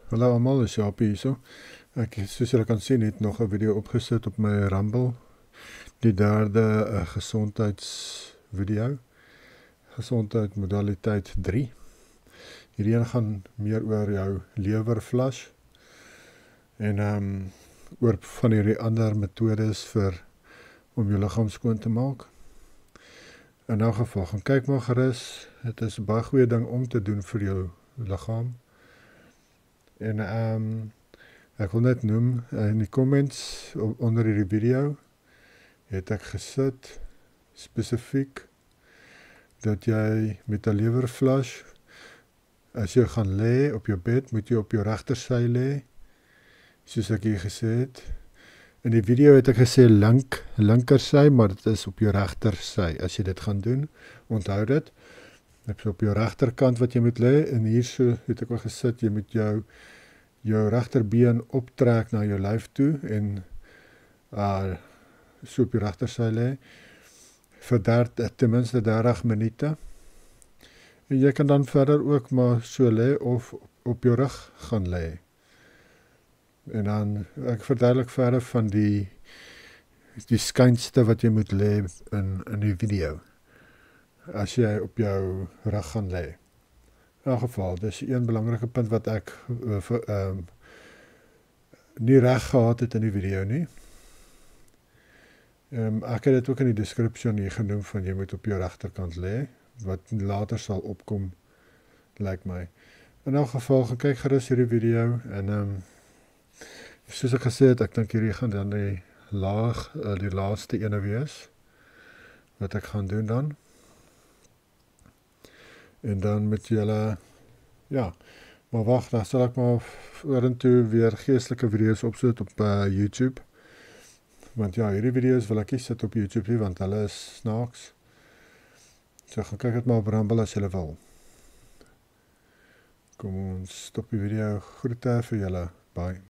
Hallo almal, is Japie hierso. Ek soos julle kan sien het nog 'n video opgesit op my Rumble. Die derde gesondheidsvideo. Gesondheid modaliteit 3. Hierdie een gaan meer oor jou lewerflush en oor van hierdie ander metodes om jou liggaam skoon te maak. In elk geval, gaan kyk maar gerus. Dit is 'n baie goeie ding om te doen vir jou liggaam. En ek wil net noem, in die comments onder hierdie video het ek gesit spesifiek dat jy met 'n lewerflush, as jy gaan lê op jou bed, moet jy op jou regtersy lê, soos ek hier gesê het. In die video het ek gesê linkersy, maar dit is op jou regtersy. As jy dit gaan doen, onthou dit. Dit is op jou regterkant wat jy moet lê, en hier so het ek al gesit, jy moet jou regterbeen optrek na jou lyf toe en so op jou regtersy lê vir ten minste 30 minute. En jy kan dan verder ook maar so lê of op jou rug gaan lê. En dan ek verduidelik verder van die skynste wat jy moet lê in die video as jy op jou rug gaan lê. In elk geval, dis een belangrike punt wat ek nie reg gehad het in die video nie. Ek het dit ook in die description hier genoem van jy moet op jou regterkant lê, wat later sal opkom, lyk my. In elk geval, gaan kyk gerus hierdie video en soos ek gesê het, ek dink hierdie gaan dan die laaste ene wees wat ek gaan doen dan. En dan met julle, ja, maar wag, dan sal ek maar vorentoe weer geestelike video's opsit op YouTube. Want ja, hierdie video's wil ek nie sit op YouTube nie, want hulle is snaaks. So gaan kyk dit maar op Rumble as julle wil. Kom ons stop die video. Groete vir julle. Bye.